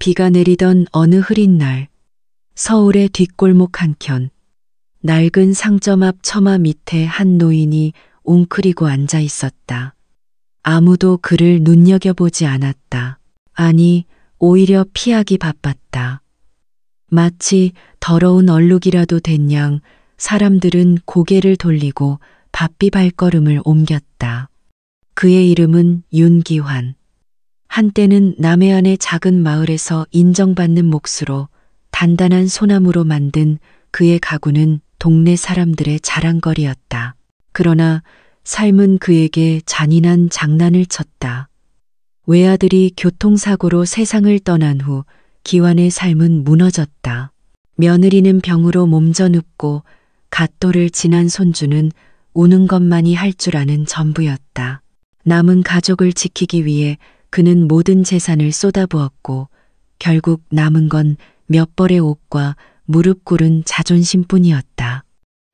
비가 내리던 어느 흐린 날, 서울의 뒷골목 한켠, 낡은 상점 앞 처마 밑에 한 노인이 웅크리고 앉아 있었다. 아무도 그를 눈여겨보지 않았다. 아니, 오히려 피하기 바빴다. 마치 더러운 얼룩이라도 된 양 사람들은 고개를 돌리고 바삐 발걸음을 옮겼다. 그의 이름은 윤기환. 한때는 남해안의 작은 마을에서 인정받는 몫으로 단단한 소나무로 만든 그의 가구는 동네 사람들의 자랑거리였다. 그러나 삶은 그에게 잔인한 장난을 쳤다. 외아들이 교통사고로 세상을 떠난 후 기환의 삶은 무너졌다. 며느리는 병으로 몸져 눕고 갓돌을 지난 손주는 우는 것만이 할 줄 아는 전부였다. 남은 가족을 지키기 위해 그는 모든 재산을 쏟아부었고 결국 남은 건 몇 벌의 옷과 무릎 꿇은 자존심뿐이었다.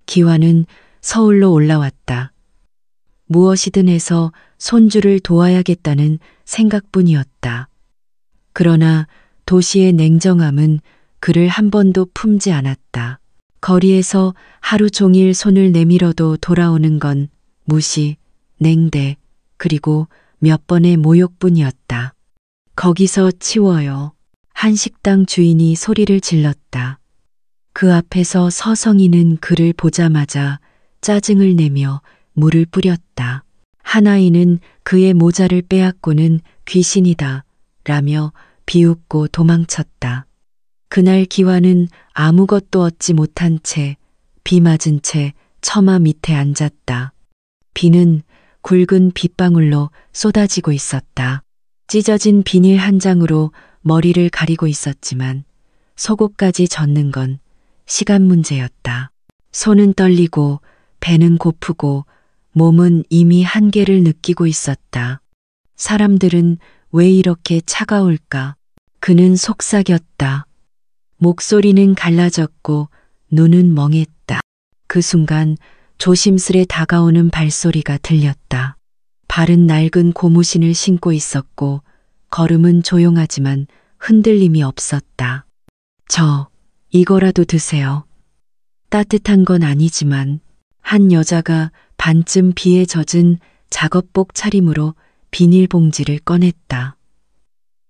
기환은 서울로 올라왔다. 무엇이든 해서 손주를 도와야겠다는 생각뿐이었다. 그러나 도시의 냉정함은 그를 한 번도 품지 않았다. 거리에서 하루 종일 손을 내밀어도 돌아오는 건 무시, 냉대, 그리고 몇 번의 모욕뿐이었다. 거기서 치워요. 한 식당 주인이 소리를 질렀다. 그 앞에서 서성이는 그를 보자마자 짜증을 내며 물을 뿌렸다. 한 아이는 그의 모자를 빼앗고는 귀신이다 라며 비웃고 도망쳤다. 그날 기환은 아무것도 얻지 못한 채 비 맞은 채 처마 밑에 앉았다. 비는 굵은 빗방울로 쏟아지고 있었다. 찢어진 비닐 한 장으로 머리를 가리고 있었지만 속옷까지 젖는 건 시간 문제였다. 손은 떨리고 배는 고프고 몸은 이미 한계를 느끼고 있었다. 사람들은 왜 이렇게 차가울까? 그는 속삭였다. 목소리는 갈라졌고 눈은 멍했다. 그 순간 조심스레 다가오는 발소리가 들렸다. 발은 낡은 고무신을 신고 있었고 걸음은 조용하지만 흔들림이 없었다. 이거라도 드세요. 따뜻한 건 아니지만 한 여자가 반쯤 비에 젖은 작업복 차림으로 비닐봉지를 꺼냈다.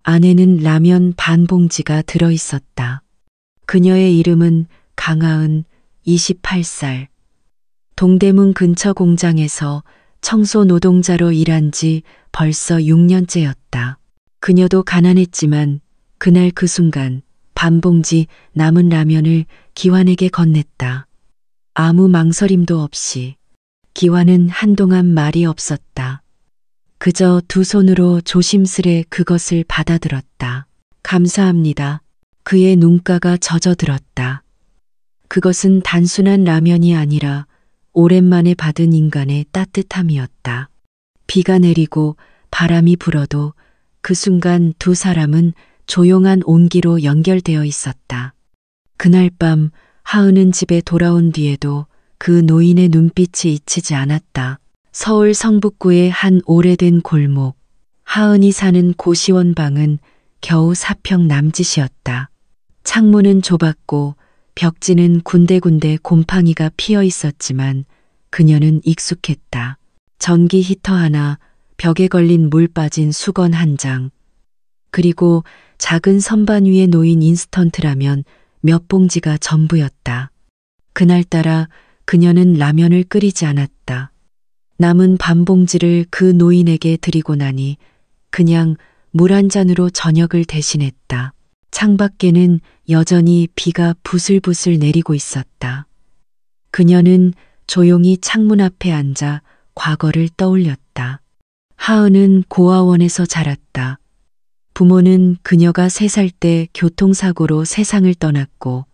안에는 라면 반 봉지가 들어있었다. 그녀의 이름은 강하은, 28살. 동대문 근처 공장에서 청소 노동자로 일한 지 벌써 6년째였다. 그녀도 가난했지만 그날 그 순간 반 봉지 남은 라면을 기환에게 건넸다. 아무 망설임도 없이. 기환은 한동안 말이 없었다. 그저 두 손으로 조심스레 그것을 받아들었다. 감사합니다. 그의 눈가가 젖어들었다. 그것은 단순한 라면이 아니라 오랜만에 받은 인간의 따뜻함이었다. 비가 내리고 바람이 불어도 그 순간 두 사람은 조용한 온기로 연결되어 있었다. 그날 밤 하은은 집에 돌아온 뒤에도 그 노인의 눈빛이 잊히지 않았다. 서울 성북구의 한 오래된 골목, 하은이 사는 고시원 방은 겨우 4평 남짓이었다. 창문은 좁았고 벽지는 군데군데 곰팡이가 피어 있었지만 그녀는 익숙했다. 전기 히터 하나, 벽에 걸린 물 빠진 수건 한 장, 그리고 작은 선반 위에 놓인 인스턴트 라면 몇 봉지가 전부였다. 그날따라 그녀는 라면을 끓이지 않았다. 남은 반 봉지를 그 노인에게 드리고 나니 그냥 물 한 잔으로 저녁을 대신했다. 창밖에는 여전히 비가 부슬부슬 내리고 있었다. 그녀는 조용히 창문 앞에 앉아 과거를 떠올렸다. 하은은 고아원에서 자랐다. 부모는 그녀가 3살 때 교통사고로 세상을 떠났고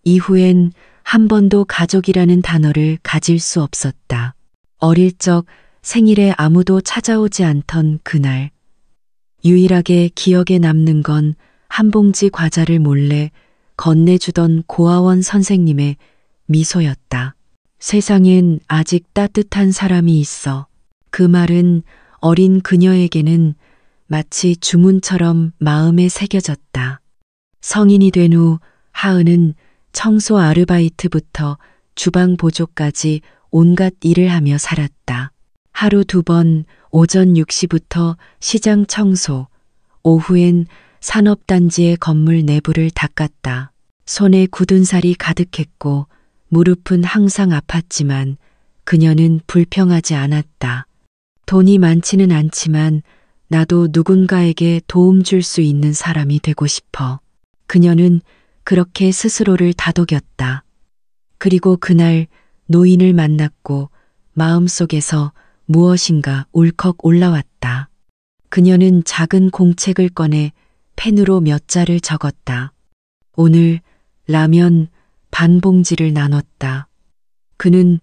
이후엔 한 번도 가족이라는 단어를 가질 수 없었다. 어릴 적 생일에 아무도 찾아오지 않던 그날, 유일하게 기억에 남는 건 한 봉지 과자를 몰래 건네주던 고아원 선생님의 미소였다. 세상엔 아직 따뜻한 사람이 있어. 그 말은 어린 그녀에게는 마치 주문처럼 마음에 새겨졌다. 성인이 된 후 하은은 청소 아르바이트부터 주방 보조까지 온갖 일을 하며 살았다. 하루 2번 오전 6시부터 시장 청소, 오후엔 산업단지의 건물 내부를 닦았다. 손에 굳은 살이 가득했고 무릎은 항상 아팠지만 그녀는 불평하지 않았다. 돈이 많지는 않지만 나도 누군가에게 도움 줄 수 있는 사람이 되고 싶어. 그녀는 그렇게 스스로를 다독였다. 그리고 그날 노인을 만났고 마음속에서 무엇인가 울컥 올라왔다. 그녀는 작은 공책을 꺼내 펜으로 몇 자를 적었다. 오늘 라면 반 봉지를 나눴다. 그는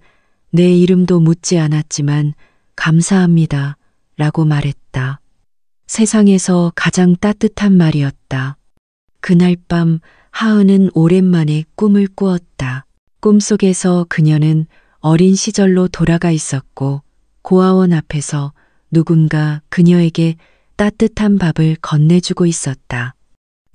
내 이름도 묻지 않았지만 감사합니다 라고 말했다. 세상에서 가장 따뜻한 말이었다. 그날 밤 하은은 오랜만에 꿈을 꾸었다. 꿈속에서 그녀는 어린 시절로 돌아가 있었고 고아원 앞에서 누군가 그녀에게 따뜻한 밥을 건네주고 있었다.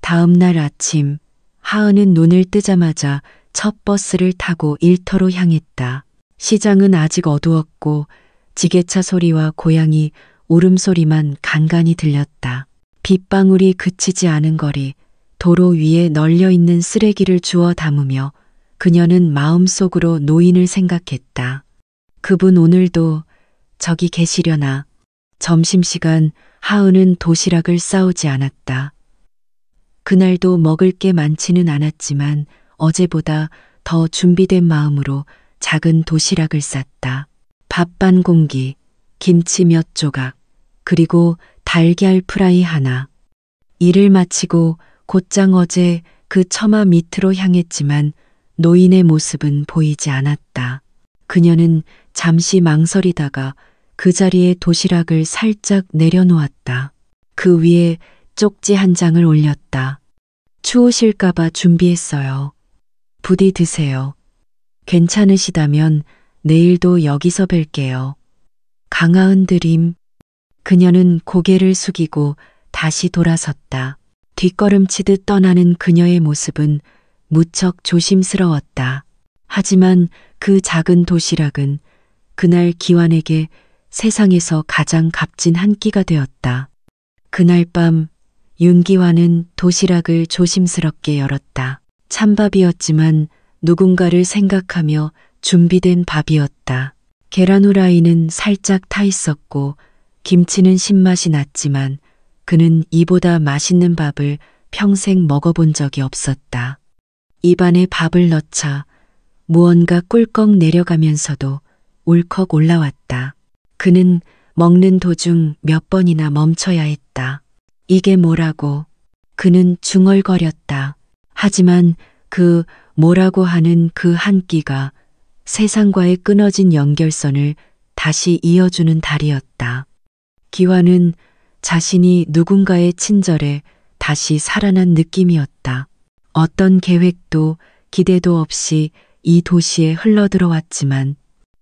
다음 날 아침 하은은 눈을 뜨자마자 첫 버스를 타고 일터로 향했다. 시장은 아직 어두웠고 지게차 소리와 고양이 울음소리만 간간히 들렸다. 빗방울이 그치지 않은 거리, 도로 위에 널려있는 쓰레기를 주워 담으며 그녀는 마음속으로 노인을 생각했다. 그분 오늘도 저기 계시려나. 점심시간 하은은 도시락을 싸오지 않았다. 그날도 먹을 게 많지는 않았지만 어제보다 더 준비된 마음으로 작은 도시락을 쌌다. 밥 반 공기, 김치 몇 조각, 그리고 달걀 프라이 하나. 일을 마치고 곧장 어제 그 처마 밑으로 향했지만 노인의 모습은 보이지 않았다. 그녀는 잠시 망설이다가 그 자리에 도시락을 살짝 내려놓았다. 그 위에 쪽지 한 장을 올렸다. 추우실까봐 준비했어요. 부디 드세요. 괜찮으시다면 내일도 여기서 뵐게요. 강하은 드림. 그녀는 고개를 숙이고 다시 돌아섰다. 뒷걸음치듯 떠나는 그녀의 모습은 무척 조심스러웠다. 하지만 그 작은 도시락은 그날 기완에게 세상에서 가장 값진 한 끼가 되었다. 그날 밤 윤기완은 도시락을 조심스럽게 열었다. 찬밥이었지만 누군가를 생각하며 준비된 밥이었다. 계란 후라이는 살짝 타 있었고 김치는 신맛이 났지만 그는 이보다 맛있는 밥을 평생 먹어본 적이 없었다. 입안에 밥을 넣자 무언가 꿀꺽 내려가면서도 울컥 올라왔다. 그는 먹는 도중 몇 번이나 멈춰야 했다. 이게 뭐라고? 그는 중얼거렸다. 하지만 그 뭐라고 하는 그 한 끼가 세상과의 끊어진 연결선을 다시 이어주는 달이었다. 기완은 자신이 누군가의 친절에 다시 살아난 느낌이었다. 어떤 계획도 기대도 없이 이 도시에 흘러들어왔지만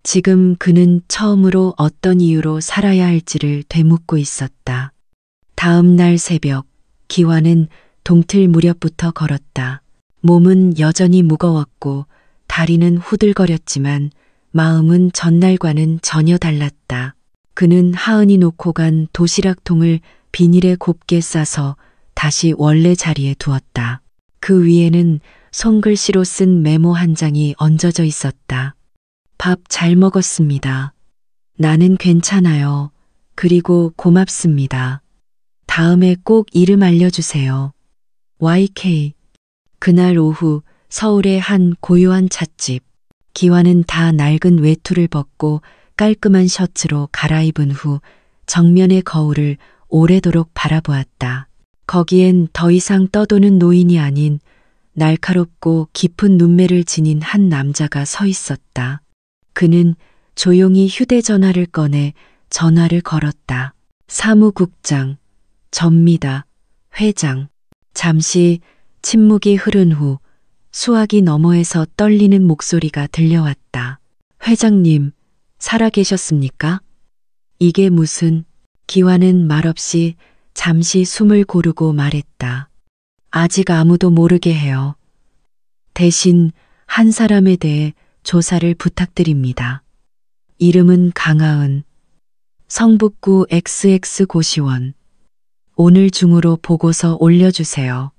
지금 그는 처음으로 어떤 이유로 살아야 할지를 되묻고 있었다. 다음 날 새벽 기완은 동틀 무렵부터 걸었다. 몸은 여전히 무거웠고 다리는 후들거렸지만 마음은 전날과는 전혀 달랐다. 그는 하은이 놓고 간 도시락통을 비닐에 곱게 싸서 다시 원래 자리에 두었다. 그 위에는 손글씨로 쓴 메모 한 장이 얹어져 있었다. 밥 잘 먹었습니다. 나는 괜찮아요. 그리고 고맙습니다. 다음에 꼭 이름 알려주세요. YK. 그날 오후 서울의 한 고요한 찻집. 기완은 다 낡은 외투를 벗고 깔끔한 셔츠로 갈아입은 후 정면의 거울을 오래도록 바라보았다. 거기엔 더 이상 떠도는 노인이 아닌 날카롭고 깊은 눈매를 지닌 한 남자가 서 있었다. 그는 조용히 휴대전화를 꺼내 전화를 걸었다. 사무국장, 접니다. 회장. 잠시 침묵이 흐른 후 수화기 너머에서 떨리는 목소리가 들려왔다. 회장님, 살아계셨습니까? 이게 무슨... 기완은 말없이 잠시 숨을 고르고 말했다. 아직 아무도 모르게 해요. 대신 한 사람에 대해 조사를 부탁드립니다. 이름은 강하은. 성북구 XX 고시원. 오늘 중으로 보고서 올려주세요.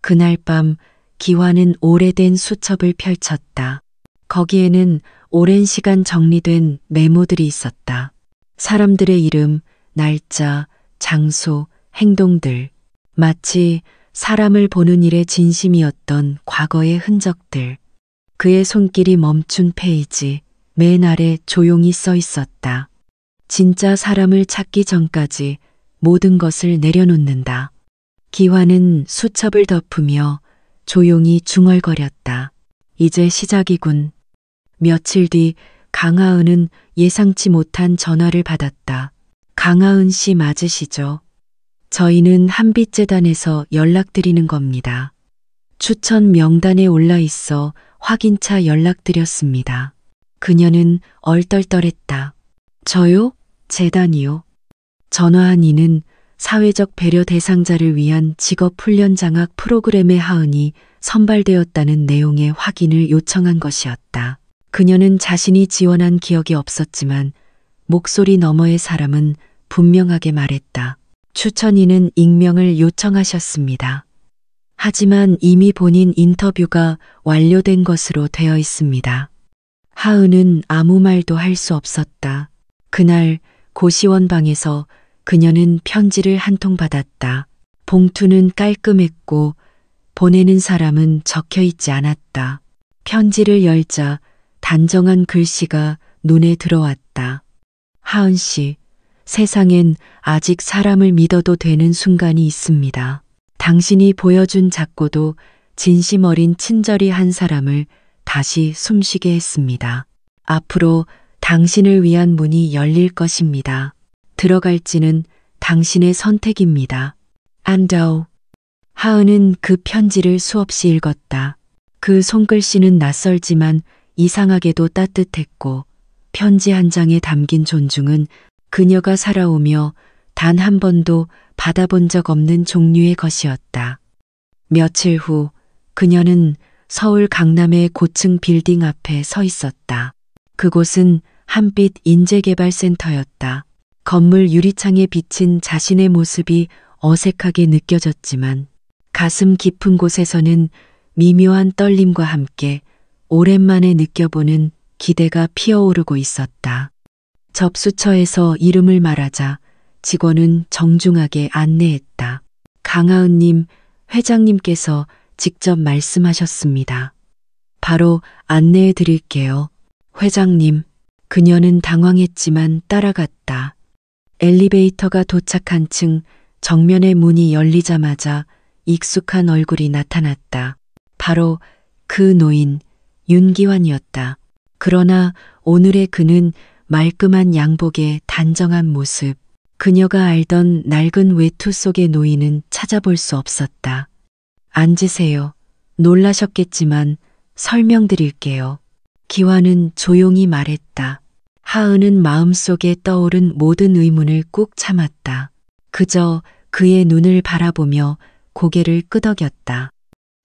그날 밤 기환은 오래된 수첩을 펼쳤다. 거기에는 오랜 시간 정리된 메모들이 있었다. 사람들의 이름, 날짜, 장소, 행동들. 마치 사람을 보는 일에 진심이었던 과거의 흔적들. 그의 손길이 멈춘 페이지, 맨 아래 조용히 써 있었다. 진짜 사람을 찾기 전까지 모든 것을 내려놓는다. 기환은 수첩을 덮으며 조용히 중얼거렸다. 이제 시작이군. 며칠 뒤 강하은은 예상치 못한 전화를 받았다. 강하은 씨 맞으시죠? 저희는 한빛재단에서 연락드리는 겁니다. 추천 명단에 올라 있어 확인차 연락드렸습니다. 그녀는 얼떨떨했다. 저요? 재단이요? 전화한 이는 사회적 배려 대상자를 위한 직업훈련 장학 프로그램에 하은이 선발되었다는 내용의 확인을 요청한 것이었다. 그녀는 자신이 지원한 기억이 없었지만 목소리 너머의 사람은 분명하게 말했다. 추천인은 익명을 요청하셨습니다. 하지만 이미 본인 인터뷰가 완료된 것으로 되어 있습니다. 하은은 아무 말도 할 수 없었다. 그날 고시원 방에서 그녀는 편지를 한 통 받았다. 봉투는 깔끔했고 보내는 사람은 적혀 있지 않았다. 편지를 열자 단정한 글씨가 눈에 들어왔다. 하은 씨, 세상엔 아직 사람을 믿어도 되는 순간이 있습니다. 당신이 보여준 작고도 진심 어린 친절이 한 사람을 다시 숨쉬게 했습니다. 앞으로 당신을 위한 문이 열릴 것입니다. 들어갈지는 당신의 선택입니다. 안다오. 하은은 그 편지를 수없이 읽었다. 그 손글씨는 낯설지만 이상하게도 따뜻했고 편지 한 장에 담긴 존중은 그녀가 살아오며 단 한 번도 받아본 적 없는 종류의 것이었다. 며칠 후 그녀는 서울 강남의 고층 빌딩 앞에 서 있었다. 그곳은 한빛 인재개발센터였다. 건물 유리창에 비친 자신의 모습이 어색하게 느껴졌지만 가슴 깊은 곳에서는 미묘한 떨림과 함께 오랜만에 느껴보는 기대가 피어오르고 있었다. 접수처에서 이름을 말하자 직원은 정중하게 안내했다. 강하은님, 회장님께서 직접 말씀하셨습니다. 바로 안내해 드릴게요. 회장님. 그녀는 당황했지만 따라갔다. 엘리베이터가 도착한 층 정면의 문이 열리자마자 익숙한 얼굴이 나타났다. 바로 그 노인 윤기환이었다. 그러나 오늘의 그는 말끔한 양복의 단정한 모습, 그녀가 알던 낡은 외투 속의 노인은 찾아볼 수 없었다. 앉으세요. 놀라셨겠지만 설명드릴게요. 기환은 조용히 말했다. 하은은 마음속에 떠오른 모든 의문을 꾹 참았다. 그저 그의 눈을 바라보며 고개를 끄덕였다.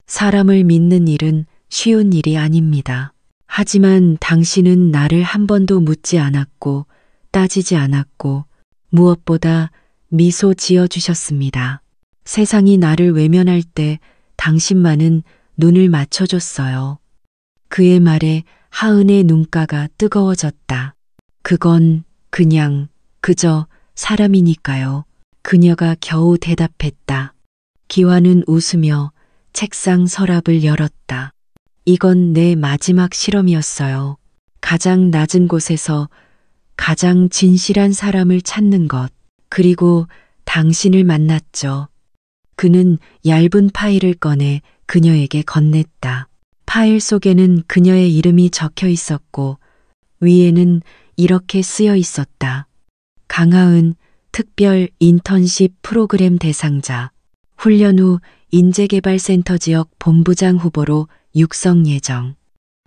사람을 믿는 일은 쉬운 일이 아닙니다. 하지만 당신은 나를 한 번도 묻지 않았고 따지지 않았고 무엇보다 미소 지어주셨습니다. 세상이 나를 외면할 때 당신만은 눈을 맞춰줬어요. 그의 말에 하은의 눈가가 뜨거워졌다. 그건 그냥 그저 사람이니까요. 그녀가 겨우 대답했다. 기환은 웃으며 책상 서랍을 열었다. 이건 내 마지막 실험이었어요. 가장 낮은 곳에서 가장 진실한 사람을 찾는 것. 그리고 당신을 만났죠. 그는 얇은 파일을 꺼내 그녀에게 건넸다. 파일 속에는 그녀의 이름이 적혀 있었고 위에는 이렇게 쓰여 있었다. 강하은 특별 인턴십 프로그램 대상자. 훈련 후 인재개발센터 지역 본부장 후보로 육성 예정.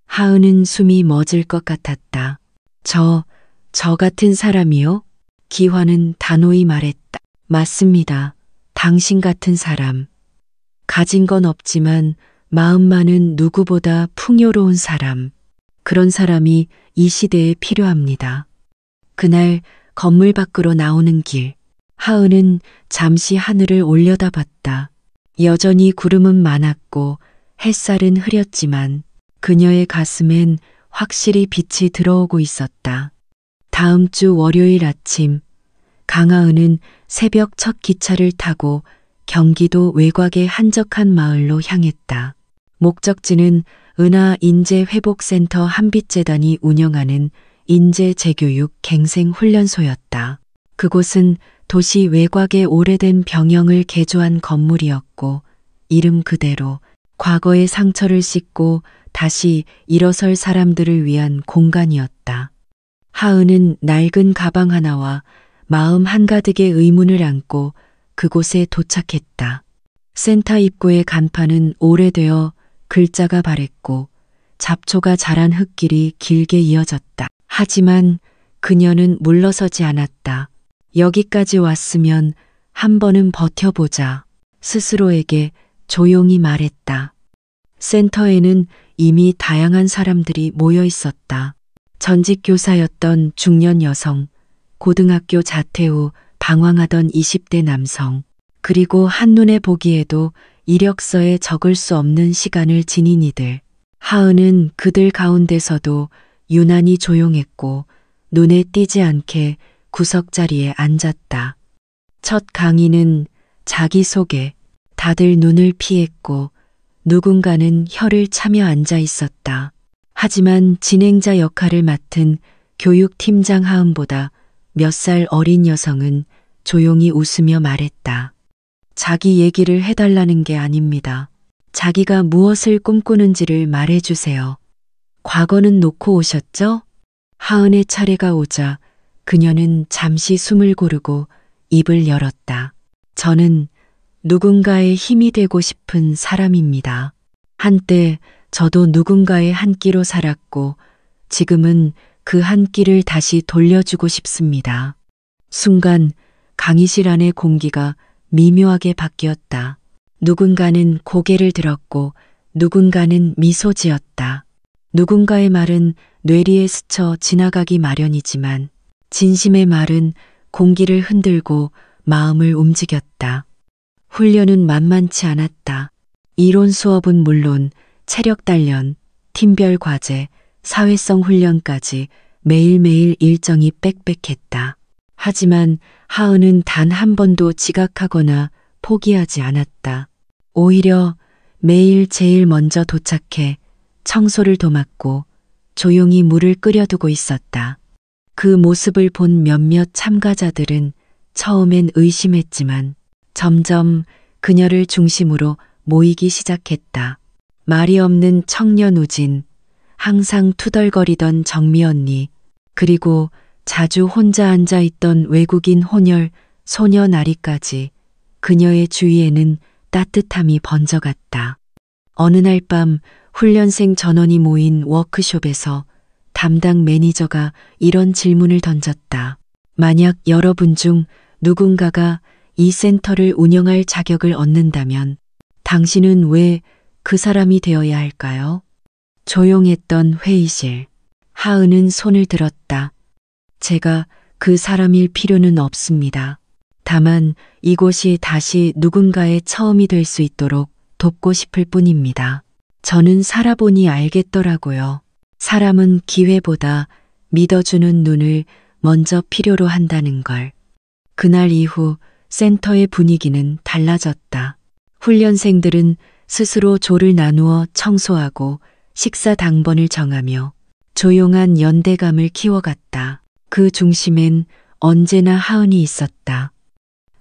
하은은 숨이 멎을 것 같았다. 저 같은 사람이요? 기환은 단호히 말했다. 맞습니다. 당신 같은 사람. 가진 건 없지만 마음만은 누구보다 풍요로운 사람. 그런 사람이 이 시대에 필요합니다. 그날 건물 밖으로 나오는 길. 하은은 잠시 하늘을 올려다봤다. 여전히 구름은 많았고 햇살은 흐렸지만 그녀의 가슴엔 확실히 빛이 들어오고 있었다. 다음 주 월요일 아침, 강하은은 새벽 첫 기차를 타고 경기도 외곽의 한적한 마을로 향했다. 목적지는 은하인재회복센터 한빛재단이 운영하는 인재재교육 갱생훈련소였다. 그곳은 도시 외곽의 오래된 병영을 개조한 건물이었고 이름 그대로 과거의 상처를 씻고 다시 일어설 사람들을 위한 공간이었다. 하은은 낡은 가방 하나와 마음 한가득의 의문을 안고 그곳에 도착했다. 센터 입구의 간판은 오래되어 글자가 바랬고 잡초가 자란 흙길이 길게 이어졌다. 하지만 그녀는 물러서지 않았다. 여기까지 왔으면 한 번은 버텨보자. 스스로에게 조용히 말했다. 센터에는 이미 다양한 사람들이 모여 있었다. 전직 교사였던 중년 여성, 고등학교 자퇴 후 방황하던 20대 남성, 그리고 한눈에 보기에도 이력서에 적을 수 없는 시간을 지닌 이들. 하은은 그들 가운데서도 유난히 조용했고 눈에 띄지 않게 구석자리에 앉았다. 첫 강의는 자기소개. 다들 눈을 피했고 누군가는 혀를 차며 앉아 있었다. 하지만 진행자 역할을 맡은 교육팀장 하은보다 몇 살 어린 여성은 조용히 웃으며 말했다. 자기 얘기를 해달라는 게 아닙니다. 자기가 무엇을 꿈꾸는지를 말해주세요. 과거는 놓고 오셨죠? 하은의 차례가 오자 그녀는 잠시 숨을 고르고 입을 열었다. 저는 누군가의 힘이 되고 싶은 사람입니다. 한때 저도 누군가의 한 끼로 살았고 지금은 그 한 끼를 다시 돌려주고 싶습니다. 순간 강의실 안의 공기가 미묘하게 바뀌었다. 누군가는 고개를 들었고 누군가는 미소 지었다. 누군가의 말은 뇌리에 스쳐 지나가기 마련이지만 진심의 말은 공기를 흔들고 마음을 움직였다. 훈련은 만만치 않았다. 이론 수업은 물론 체력 단련, 팀별 과제, 사회성 훈련까지 매일매일 일정이 빽빽했다. 하지만 하은은 단 한 번도 지각하거나 포기하지 않았다. 오히려 매일 제일 먼저 도착해 청소를 도맡고 조용히 물을 끓여두고 있었다. 그 모습을 본 몇몇 참가자들은 처음엔 의심했지만 점점 그녀를 중심으로 모이기 시작했다. 말이 없는 청년 우진, 항상 투덜거리던 정미 언니, 그리고 자주 혼자 앉아 있던 외국인 혼혈 소녀 나리까지 그녀의 주위에는 따뜻함이 번져갔다. 어느 날 밤 훈련생 전원이 모인 워크숍에서 담당 매니저가 이런 질문을 던졌다. 만약 여러분 중 누군가가 이 센터를 운영할 자격을 얻는다면 당신은 왜 그 사람이 되어야 할까요? 조용했던 회의실. 하은은 손을 들었다. 제가 그 사람일 필요는 없습니다. 다만 이곳이 다시 누군가의 처음이 될 수 있도록 돕고 싶을 뿐입니다. 저는 살아보니 알겠더라고요. 사람은 기회보다 믿어주는 눈을 먼저 필요로 한다는 걸. 그날 이후 센터의 분위기는 달라졌다. 훈련생들은 스스로 조를 나누어 청소하고 식사 당번을 정하며 조용한 연대감을 키워갔다. 그 중심엔 언제나 하은이 있었다.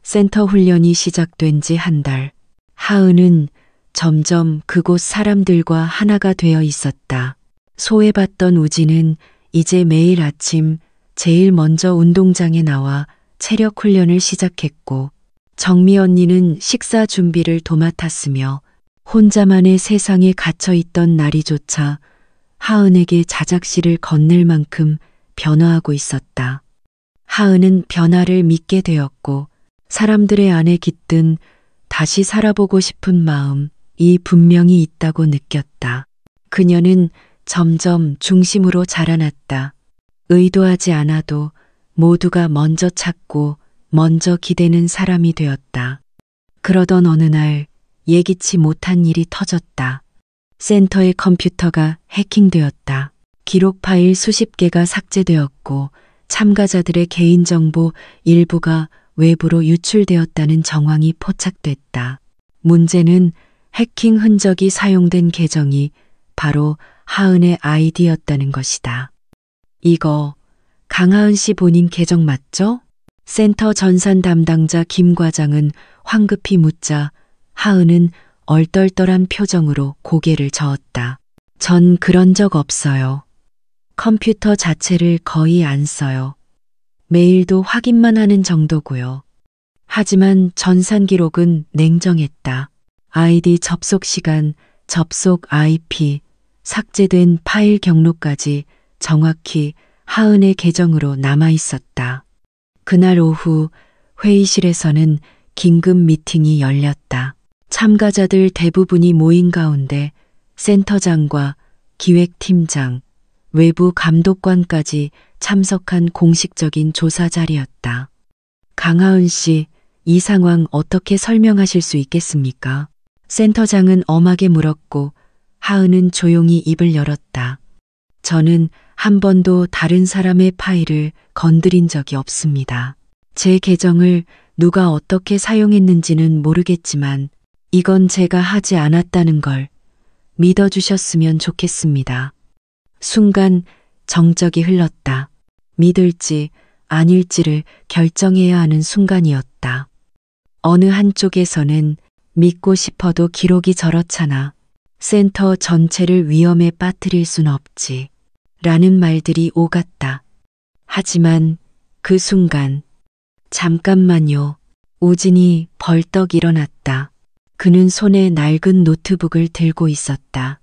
센터 훈련이 시작된 지 한 달. 하은은 점점 그곳 사람들과 하나가 되어 있었다. 소외받던 우진은 이제 매일 아침 제일 먼저 운동장에 나와 체력 훈련을 시작했고 정미 언니는 식사 준비를 도맡았으며 혼자만의 세상에 갇혀있던 나리조차 하은에게 자작시를 건넬 만큼 변화하고 있었다. 하은은 변화를 믿게 되었고 사람들의 안에 깃든 다시 살아보고 싶은 마음이 분명히 있다고 느꼈다. 그녀는 점점 중심으로 자라났다. 의도하지 않아도 모두가 먼저 찾고 먼저 기대는 사람이 되었다. 그러던 어느 날 예기치 못한 일이 터졌다. 센터의 컴퓨터가 해킹되었다. 기록 파일 수십 개가 삭제되었고 참가자들의 개인정보 일부가 외부로 유출되었다는 정황이 포착됐다. 문제는 해킹 흔적이 사용된 계정이 바로 하은의 아이디였다는 것이다. 이거 강하은 씨 본인 계정 맞죠? 센터 전산 담당자 김 과장은 황급히 묻자 하은은 얼떨떨한 표정으로 고개를 저었다. 전 그런 적 없어요. 컴퓨터 자체를 거의 안 써요. 메일도 확인만 하는 정도고요. 하지만 전산 기록은 냉정했다. 아이디 접속 시간, 접속 IP, 삭제된 파일 경로까지 정확히 하은의 계정으로 남아 있었다. 그날 오후 회의실에서는 긴급 미팅이 열렸다. 참가자들 대부분이 모인 가운데 센터장과 기획팀장, 외부 감독관까지 참석한 공식적인 조사 자리였다. 강하은 씨, 이 상황 어떻게 설명하실 수 있겠습니까? 센터장은 엄하게 물었고 하은은 조용히 입을 열었다. 저는 한 번도 다른 사람의 파일을 건드린 적이 없습니다. 제 계정을 누가 어떻게 사용했는지는 모르겠지만 이건 제가 하지 않았다는 걸 믿어주셨으면 좋겠습니다. 순간 정적이 흘렀다. 믿을지 아닐지를 결정해야 하는 순간이었다. 어느 한쪽에서는 믿고 싶어도 기록이 저렇잖아. 센터 전체를 위험에 빠뜨릴 순 없지. 라는 말들이 오갔다. 하지만 그 순간 잠깐만요. 우진이 벌떡 일어났다. 그는 손에 낡은 노트북을 들고 있었다.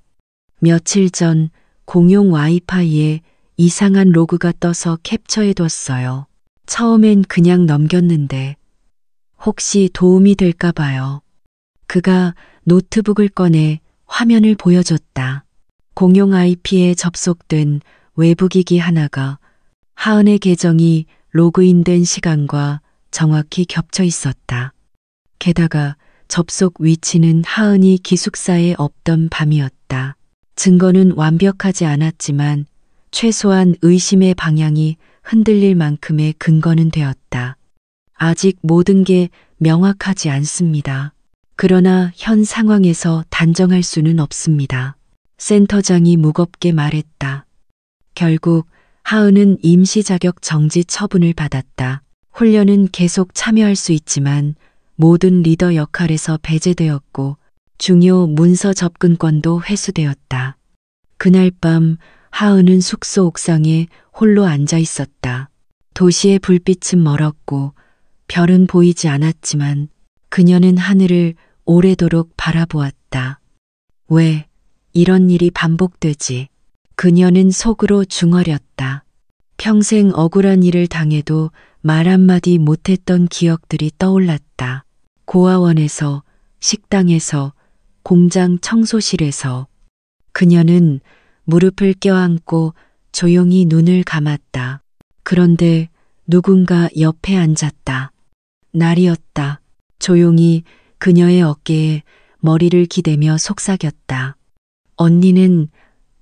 며칠 전 공용 와이파이에 이상한 로그가 떠서 캡처해뒀어요. 처음엔 그냥 넘겼는데 혹시 도움이 될까 봐요. 그가 노트북을 꺼내 화면을 보여줬다. 공용 IP에 접속된 외부기기 하나가 하은의 계정이 로그인된 시간과 정확히 겹쳐 있었다. 게다가 접속 위치는 하은이 기숙사에 없던 밤이었다. 증거는 완벽하지 않았지만 최소한 의심의 방향이 흔들릴 만큼의 근거는 되었다. 아직 모든 게 명확하지 않습니다. 그러나 현 상황에서 단정할 수는 없습니다. 센터장이 무겁게 말했다. 결국 하은은 임시 자격 정지 처분을 받았다. 훈련은 계속 참여할 수 있지만 모든 리더 역할에서 배제되었고 중요 문서 접근권도 회수되었다. 그날 밤 하은은 숙소 옥상에 홀로 앉아 있었다. 도시의 불빛은 멀었고 별은 보이지 않았지만 그녀는 하늘을 오래도록 바라보았다. 왜 이런 일이 반복되지? 그녀는 속으로 중얼였다. 평생 억울한 일을 당해도 말 한마디 못했던 기억들이 떠올랐다. 고아원에서, 식당에서, 공장 청소실에서. 그녀는 무릎을 껴안고 조용히 눈을 감았다. 그런데 누군가 옆에 앉았다. 날이었다. 조용히 그녀의 어깨에 머리를 기대며 속삭였다. 언니는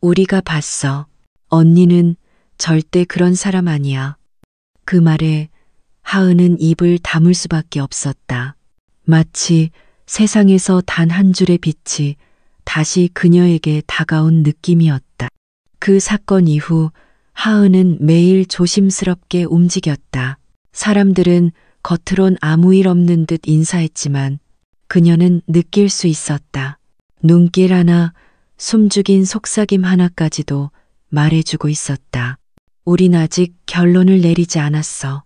우리가 봤어. 언니는 절대 그런 사람 아니야. 그 말에 하은은 입을 다물 수밖에 없었다. 마치 세상에서 단 한 줄의 빛이 다시 그녀에게 다가온 느낌이었다. 그 사건 이후 하은은 매일 조심스럽게 움직였다. 사람들은 겉으론 아무 일 없는 듯 인사했지만 그녀는 느낄 수 있었다. 눈길 하나, 숨죽인 속삭임 하나까지도 말해주고 있었다. 우린 아직 결론을 내리지 않았어.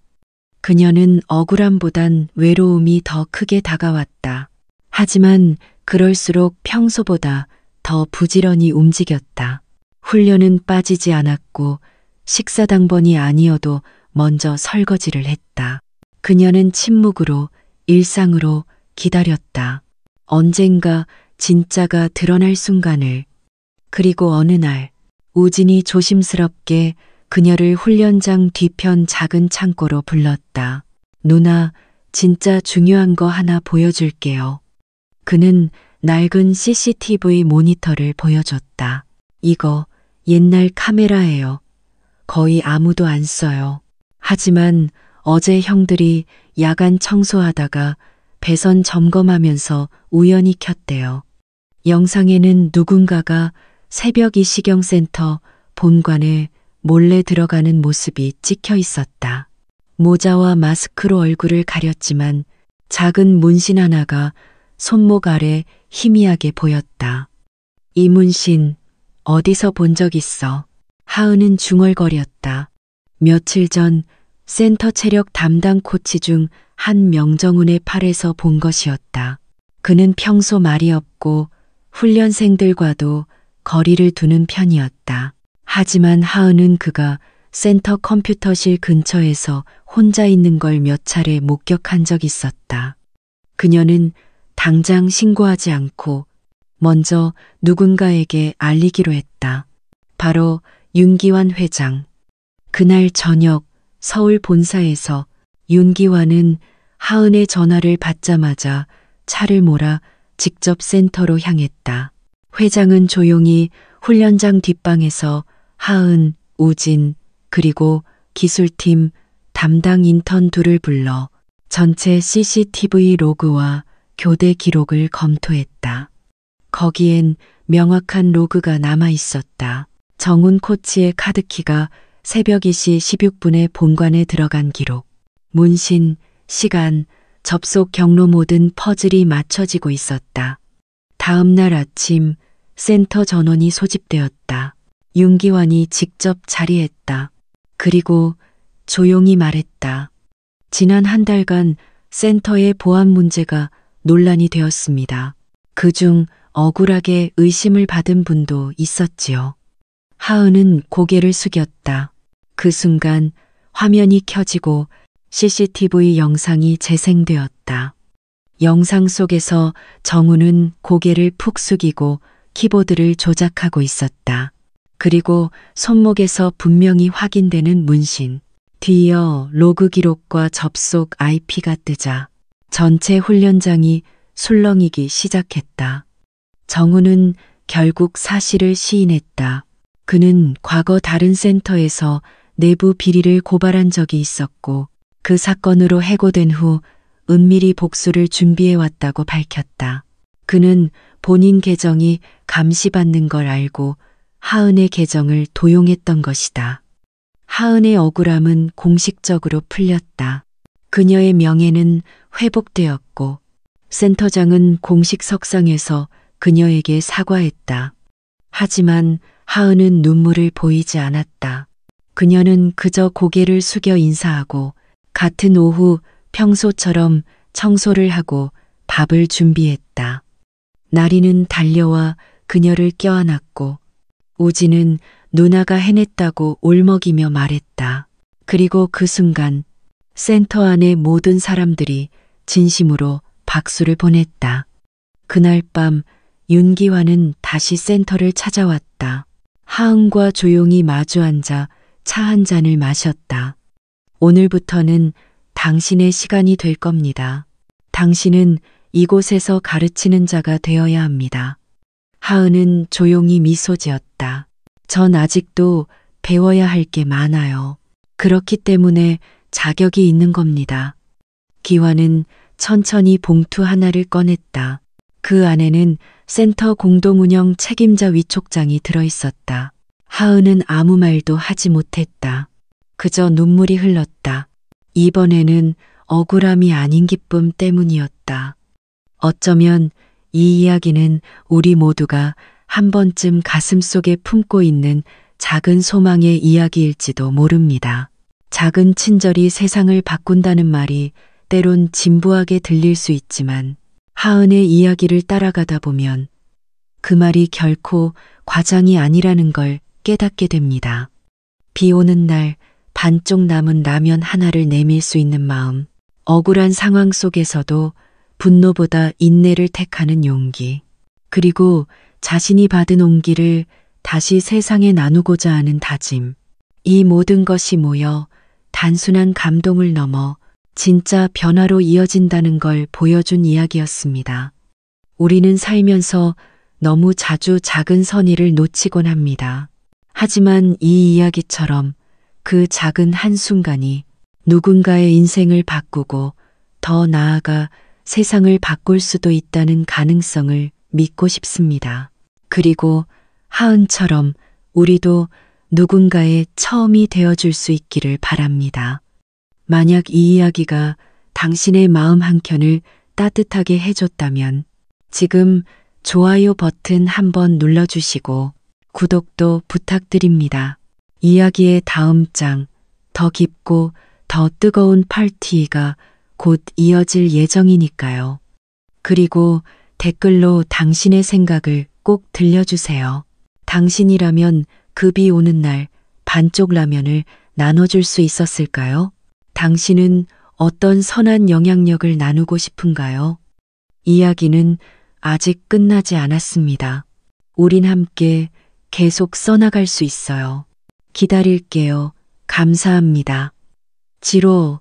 그녀는 억울함보단 외로움이 더 크게 다가왔다. 하지만 그럴수록 평소보다 더 부지런히 움직였다. 훈련은 빠지지 않았고 식사 당번이 아니어도 먼저 설거지를 했다. 그녀는 침묵으로, 일상으로 기다렸다. 언젠가 진짜가 드러날 순간을. 그리고 어느 날 우진이 조심스럽게 그녀를 훈련장 뒤편 작은 창고로 불렀다. 누나, 진짜 중요한 거 하나 보여줄게요. 그는 낡은 CCTV 모니터를 보여줬다. 이거 옛날 카메라예요. 거의 아무도 안 써요. 하지만 어제 형들이 야간 청소하다가 배선 점검하면서 우연히 켰대요. 영상에는 누군가가 새벽 이시경센터 본관에 몰래 들어가는 모습이 찍혀 있었다. 모자와 마스크로 얼굴을 가렸지만 작은 문신 하나가 손목 아래 희미하게 보였다. 이 문신 어디서 본 적 있어? 하은은 중얼거렸다. 며칠 전 센터 체력 담당 코치 중 한 명정훈의 팔에서 본 것이었다. 그는 평소 말이 없고 훈련생들과도 거리를 두는 편이었다. 하지만 하은은 그가 센터 컴퓨터실 근처에서 혼자 있는 걸 몇 차례 목격한 적 있었다. 그녀는 당장 신고하지 않고 먼저 누군가에게 알리기로 했다. 바로 윤기환 회장. 그날 저녁 서울 본사에서 윤기환은 하은의 전화를 받자마자 차를 몰아 직접 센터로 향했다. 회장은 조용히 훈련장 뒷방에서 하은, 우진, 그리고 기술팀 담당 인턴 둘을 불러 전체 CCTV 로그와 교대 기록을 검토했다. 거기엔 명확한 로그가 남아 있었다. 정훈 코치의 카드키가 새벽 2시 16분에 본관에 들어간 기록. 문신, 시간, 접속 경로 모든 퍼즐이 맞춰지고 있었다. 다음 날 아침 센터 전원이 소집되었다. 윤기환이 직접 자리했다. 그리고 조용히 말했다. 지난 한 달간 센터의 보안 문제가 논란이 되었습니다. 그중 억울하게 의심을 받은 분도 있었지요. 하은은 고개를 숙였다. 그 순간 화면이 켜지고 CCTV 영상이 재생되었다. 영상 속에서 정우는 고개를 푹 숙이고 키보드를 조작하고 있었다. 그리고 손목에서 분명히 확인되는 문신. 뒤이어 로그 기록과 접속 IP가 뜨자 전체 훈련장이 술렁이기 시작했다. 정우는 결국 사실을 시인했다. 그는 과거 다른 센터에서 내부 비리를 고발한 적이 있었고 그 사건으로 해고된 후 은밀히 복수를 준비해왔다고 밝혔다. 그는 본인 계정이 감시받는 걸 알고 하은의 계정을 도용했던 것이다. 하은의 억울함은 공식적으로 풀렸다. 그녀의 명예는 회복되었고 센터장은 공식 석상에서 그녀에게 사과했다. 하지만 하은은 눈물을 보이지 않았다. 그녀는 그저 고개를 숙여 인사하고 같은 오후 평소처럼 청소를 하고 밥을 준비했다. 나리는 달려와 그녀를 껴안았고 우진은 누나가 해냈다고 울먹이며 말했다. 그리고 그 순간 센터 안의 모든 사람들이 진심으로 박수를 보냈다. 그날 밤 윤기환은 다시 센터를 찾아왔다. 하은과 조용히 마주 앉아 차 한 잔을 마셨다. 오늘부터는 당신의 시간이 될 겁니다. 당신은 이곳에서 가르치는 자가 되어야 합니다. 하은은 조용히 미소 지었다. 전 아직도 배워야 할 게 많아요. 그렇기 때문에 자격이 있는 겁니다. 기환은 천천히 봉투 하나를 꺼냈다. 그 안에는 센터 공동운영 책임자 위촉장이 들어있었다. 하은은 아무 말도 하지 못했다. 그저 눈물이 흘렀다. 이번에는 억울함이 아닌 기쁨 때문이었다. 어쩌면 이 이야기는 우리 모두가 한 번쯤 가슴속에 품고 있는 작은 소망의 이야기일지도 모릅니다. 작은 친절이 세상을 바꾼다는 말이 때론 진부하게 들릴 수 있지만 하은의 이야기를 따라가다 보면 그 말이 결코 과장이 아니라는 걸 깨닫게 됩니다. 비 오는 날 반쪽 남은 라면 하나를 내밀 수 있는 마음, 억울한 상황 속에서도 분노보다 인내를 택하는 용기, 그리고 자신이 받은 온기를 다시 세상에 나누고자 하는 다짐. 이 모든 것이 모여 단순한 감동을 넘어 진짜 변화로 이어진다는 걸 보여준 이야기였습니다. 우리는 살면서 너무 자주 작은 선의를 놓치곤 합니다. 하지만 이 이야기처럼 그 작은 한순간이 누군가의 인생을 바꾸고 더 나아가 세상을 바꿀 수도 있다는 가능성을 믿고 싶습니다. 그리고 하은처럼 우리도 누군가의 처음이 되어줄 수 있기를 바랍니다. 만약 이 이야기가 당신의 마음 한켠을 따뜻하게 해줬다면 지금 좋아요 버튼 한번 눌러주시고 구독도 부탁드립니다. 이야기의 다음 장, 더 깊고 더 뜨거운 파트가 곧 이어질 예정이니까요. 그리고 댓글로 당신의 생각을 꼭 들려주세요. 당신이라면 급이 오는 날 반쪽 라면을 나눠줄 수 있었을까요? 당신은 어떤 선한 영향력을 나누고 싶은가요? 이야기는 아직 끝나지 않았습니다. 우린 함께 계속 써나갈 수 있어요. 기다릴게요. 감사합니다. 지로